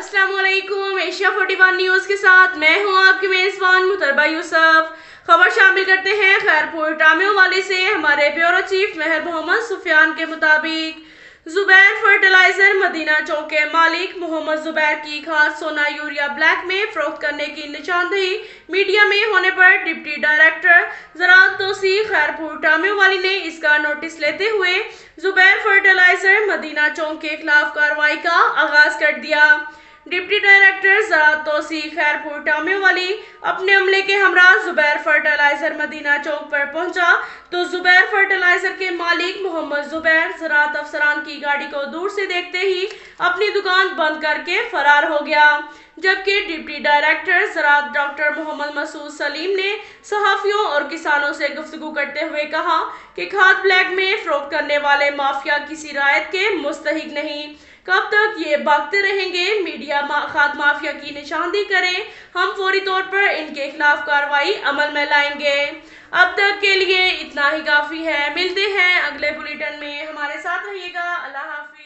अस्सलाम वालेकुम। Asia 41 news के साथ मैं हूं आपकी मेज़बान मुतरबा यूसुफ। खबर शामिल करते हैं खैरपुर टामियों वाले से। हमारे ब्यूरो चीफ मेहर मोहम्मद सुफियान के मुताबिक जुबैर फर्टिलाइजर मदीना चौक के मालिक मोहम्मद जुबैर की खाद सोना यूरिया ब्लैक में फरोख्त करने की निशानदेही मीडिया में होने पर डिप्टी डायरेक्टर ज़राअत तौसीफ खैरपुर टामियों वाली ने इसका नोटिस लेते हुए जुबैर फर्टिलाइजर मदीना चौक के खिलाफ कार्रवाई का आगाज कर दिया। डिप्टी डायरेक्टर ज़राअत तौसीफ खैरपुर टामियों वाली अपने अमले के हमरा जुबैर फर्टिलाइजर मदीना चौक पर पहुंचा तो जुबैर फर्टिलाइजर के मालिक मोहम्मद जुबैर ज़राअत अफसरान की गाड़ी को दूर से देखते ही अपनी दुकान बंद करके फरार हो गया, जबकि डिप्टी डायरेक्टर ज़राअत डॉक्टर मोहम्मद मसूद सलीम ने सहाफ़ियों और किसानों से गुफ्तगू करते हुए कहा कि खाद ब्लैक में फरोख्त करने वाले माफिया किसी रायत के मुस्तहिक नहीं। कब तक ये भागते रहेंगे? मीडिया खाद माफिया की निशानदेही करें, हम फौरी तौर पर इनके खिलाफ कार्रवाई अमल में लाएंगे। अब तक के लिए इतना ही काफ़ी है। मिलते हैं अगले बुलेटिन में, हमारे साथ रहिएगा। अल्लाह हाफ़िज़।